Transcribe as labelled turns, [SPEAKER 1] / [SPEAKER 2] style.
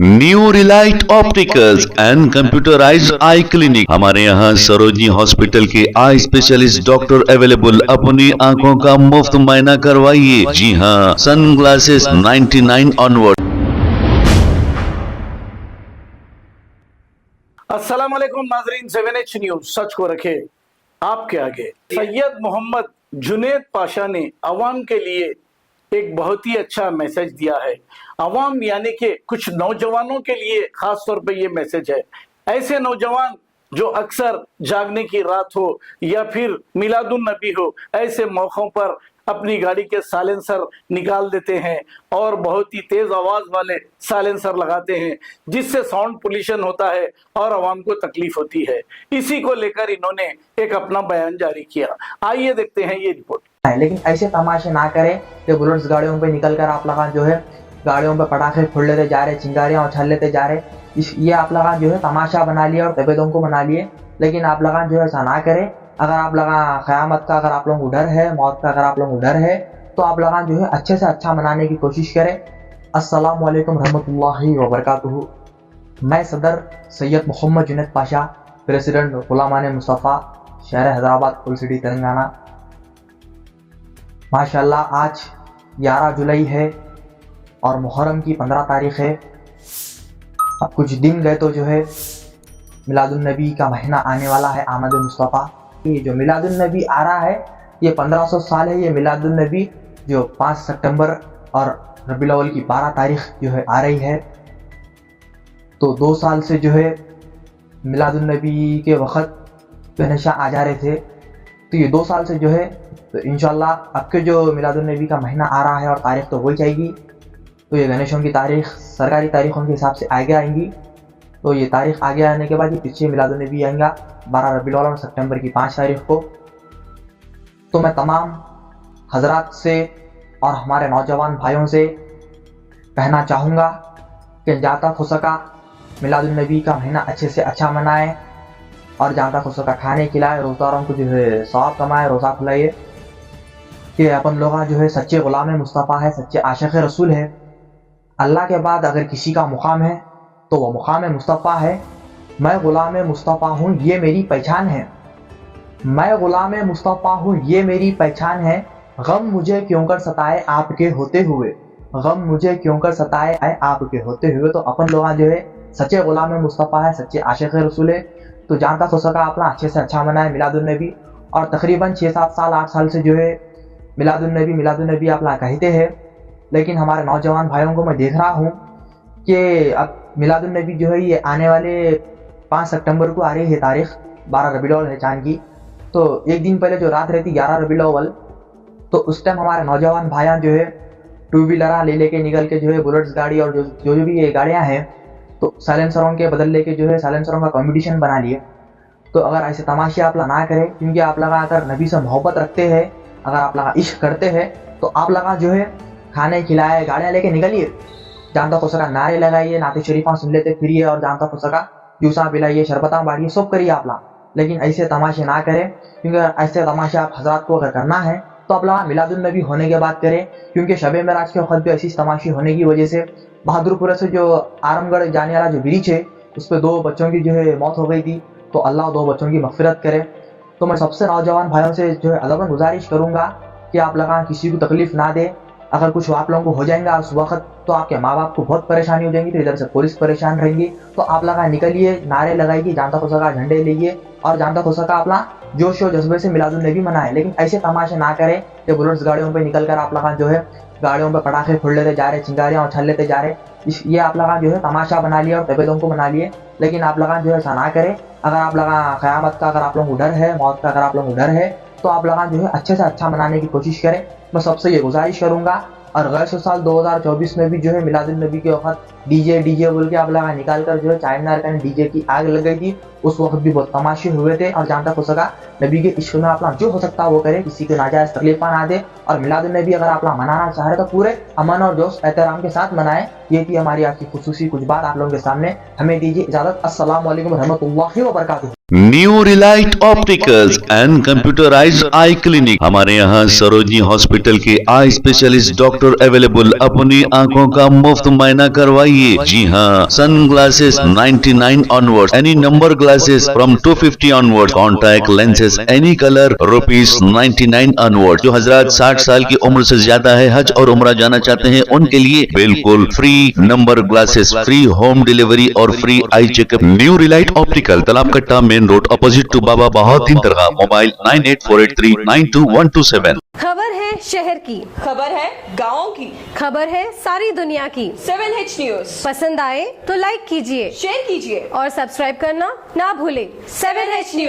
[SPEAKER 1] New Relite opticals and computerized eye clinic. हमारे यहाँ Sarojini hospital के आई स्पेशलिस्ट डॉक्टर अवेलेबल। अपनी आंखों का मुफ्त मुआयना करवाइए। जी हाँ, सन ग्लासेस 99 ऑनवर्ड।
[SPEAKER 2] अस्सलाम वालेकुम नाजरीन, 7H न्यूज सच को रखे आपके आगे। सैयद मोहम्मद जुनेद पाशा ने अवाम के लिए एक बहुत ही अच्छा मैसेज दिया है। अवाम यानी कि कुछ नौजवानों के लिए खास तौर पे ये मैसेज है। ऐसे नौजवान जो अक्सर जागने की रात हो या फिर मिलादुन नबी हो, ऐसे मौकों पर अपनी गाड़ी के साइलेंसर निकाल देते हैं और बहुत ही तेज आवाज वाले साइलेंसर लगाते हैं, जिससे साउंड पोल्यूशन होता है और आवाम को तकलीफ होती है। इसी को लेकर इन्होंने एक अपना बयान जारी किया। आइए देखते हैं ये रिपोर्ट।
[SPEAKER 3] लेकिन ऐसे तमाशे ना करें कि बुलेट्स गाड़ियों पे निकल कर आप लोग जो है गाड़ियों पे पटाखे फोड़ लेते जा रहे, चिंगारियां उछाल लेते जा रहे। ये आप लोग जो है तमाशा बना लिए और तबीयतों को बना लिए। लेकिन आप लोग जो है ऐसा ना करें। अगर आप लोग क़यामत का अगर आप लोगों को डर है, मौत का अगर आप लोगों को डर है, तो आप लोग जो है अच्छे से अच्छा मनाने की कोशिश करें। अस्सलाम वालेकुम रहमतुल्लाहि व बरकातुहू। मैं सदर सैयद मोहम्मद जुनेद पाशा, प्रेसिडेंट गुलामान मुस्तफ़ा, शहर हैदराबाद, फुल सिटी तेलंगाना। माशाल्लाह आज 11 जुलाई है और मुहर्रम की 15 तारीख है। अब कुछ दिन गए तो जो है मिलादुन नबी का महीना आने वाला है, आमद मुस्तफ़ा। ये जो मिलादुन नबी आ रहा है ये 1500 साल है। ये मिलादुन नबी जो 5 सितंबर और रबीउल अव्वल की 12 तारीख जो है आ रही है। तो 2 साल से जो है मिलादुन नबी के वक़्त बेनशा आ जा रहे थे। तो ये 2 साल से जो है तो इंशाल्लाह अब के जो मिलादुन नबी का महीना आ रहा है और तारीख तो वही जाएगी। तो ये गणेशों की तारीख सरकारी तारीखों के हिसाब से आगे आएंगी। तो ये तारीख आगे आने के बाद ये पीछे मिलादुन नबी आएगा 12 रबीउल अव्वल और सितंबर की 5 तारीख को। तो मैं तमाम हजरात से और हमारे नौजवान भाइयों से कहना चाहूँगा कि जहाँ तक हो सका मिलादुन नबी का महीना अच्छे से अच्छा मनाएं और जहाँ तक हो सका खाने खिलाए, रोज़दारों को जो है सवाब कमाए, रोज़ा खुलाइए। कि अपन लोग जो है सच्चे गुलाम मुस्तफ़ा है, सच्चे आशिक़ रसूल है। अल्लाह के बाद अगर किसी का मुकाम है तो वह मुकाम मुस्तफ़ा है। मैं गुलाम मुस्तफ़ा हूँ, ये मेरी पहचान है। मैं गुलाम मुस्तफ़ा हूँ, ये मेरी पहचान है। गम मुझे क्यों कर सताए आपके होते हुए, गम मुझे क्यों कर सताए आपके होते हुए। तो अपन लोग जो है सच्चे गुलाम मुस्तफ़ा है, सच्चे आशिक़ रसूल है। तो जहाँ तक हो सका अपना अच्छे से अच्छा मनाए मिलादुन नबी। और तकरीबन 6-7 साल 8 साल से जो है मिलादुन नबी आप लोग कहते हैं। लेकिन हमारे नौजवान भाइयों को मैं देख रहा हूँ कि अब मिलादुन नबी जो है ये आने वाले 5 सितंबर को आ रही है तारीख, 12 रबीउल अव्वल है चांद की। तो एक दिन पहले जो रात रहती 11 रबीउल अव्वल, तो उस टाइम हमारे नौजवान भाइयाँ जो है 2 व्हीलर ले लेके निकल के जो है बुलेट्स गाड़ी और जो भी ये गाड़ियाँ हैं तो साइलेंसरों के बदल लेके जो है साइलेंसरों का कंपटीशन बना लिए। तो अगर ऐसे तमाशे आप लोग ना करें, क्योंकि आप लोग अगर नबी से मोहब्बत रखते हैं, अगर आप लोग इश्क करते हैं, तो आप लोग जो है खाने खिलाए गाड़ियाँ लेके निकलिए। जहाँ तक हो सका नारे लगाइए, नाते शरीफा सुन लेते फिरिए और जहाँ तक हो सका जूसा पिलाइए, शरबता बांटिए, सब करिए आप लोग। लेकिन ऐसे तमाशे ना करें, क्योंकि ऐसे तमाशे आप हजरात को अगर करना है तो आप लोग मिलादुन नबी होने के बाद करें। क्योंकि शबे मेराज के वक्त भी ऐसी तमाशे होने की वजह से बहादुरपुरा से जो आरामगढ़ जाने वाला जो ब्रिज है उस पर 2 बच्चों की जो है मौत हो गई थी। तो अल्लाह 2 बच्चों की मग़फ़िरत करे। तो मैं सबसे नौजवान भाइयों से जो है अदबन गुजारिश करूँगा कि आप लोग किसी को तकलीफ़ ना दे। अगर कुछ आप लोगों को हो जाएगा उस वक्त तो आपके माँ बाप को बहुत परेशानी हो जाएगी, तो इधर से पुलिस परेशान रहेंगी। तो आप लोग निकलिए, नारे लगाइए, जहाँ तक हो सका झंडे लीजिए और जहाँ तक हो सका अपना जोश और जज्बे से मिलादुन नबी मनाएं। लेकिन ऐसे तमाशे ना करें कि बुलेट्स गाड़ियों पे निकल कर आप लोग जो है गाड़ियों पे पटाखे फोड़ लेते जा रहे, चिंगारियां उछाल लेते जा रहे। ये आप लोग जो है तमाशा बना लिया और तबीयतों को बना लिए। लेकिन आप लोग जो है ऐसा ना करें। अगर आप लोग क़यामत का अगर आप लोगों को डर है, मौत का अगर आप लोगों को डर है, तो आप लोग जो है अच्छे से अच्छा मनाने की कोशिश करें। मैं सबसे ये गुजारिश करूँगा। और गए साल 2024 में भी जो है मिलादुन नबी के वक्त डीजे बोल के आप लोग निकाल कर जो है चाइना का डीजे की आग लग गई थी। उस वक्त भी बहुत तमाशे हुए थे। और जहाँ तक हो सका नबी के इश्क में आप लोग जो हो सकता है वो करे, किसी को नाजायज़ तकलीफा ना दे। और मिलादुन नबी अगर आप लोग मनाना चाह रहे तो पूरे अमन और जोश एहतराम के साथ मनाएं। ये थी हमारी आपकी खुसूसी कुछ बात आप लोगों के सामने। हमें दीजिए इजाज़त। अस्सलाम वालेकुम रहमतुल्लाहि व बरकातुहू।
[SPEAKER 1] New Relite opticals and computerized eye clinic. हमारे यहाँ सरोजनी हॉस्पिटल के आई स्पेशलिस्ट डॉक्टर अवेलेबल। अपनी आंखों का मुफ्त मुआयना करवाइए। करवाइए। जी हाँ, sunglasses 99 onward, any number glasses from 250 onward, contact lenses any colour ₹99 onward. जो हजरात 60 साल की उम्र से ज्यादा है, हज और उम्रा जाना चाहते हैं, उनके लिए बिल्कुल free number glasses, free home delivery और free eye checkup. New Relite optical, Talab Katta, main road, opposite to Baba Bahauddin दरगाह। मोबाइल 9848392127।
[SPEAKER 4] खबर है शहर की,
[SPEAKER 5] खबर है गाँव की,
[SPEAKER 4] खबर है सारी दुनिया की।
[SPEAKER 5] 7H न्यूज
[SPEAKER 4] पसंद आए तो लाइक कीजिए,
[SPEAKER 5] शेयर कीजिए
[SPEAKER 4] और सब्सक्राइब करना ना भूलें।
[SPEAKER 5] 7H news.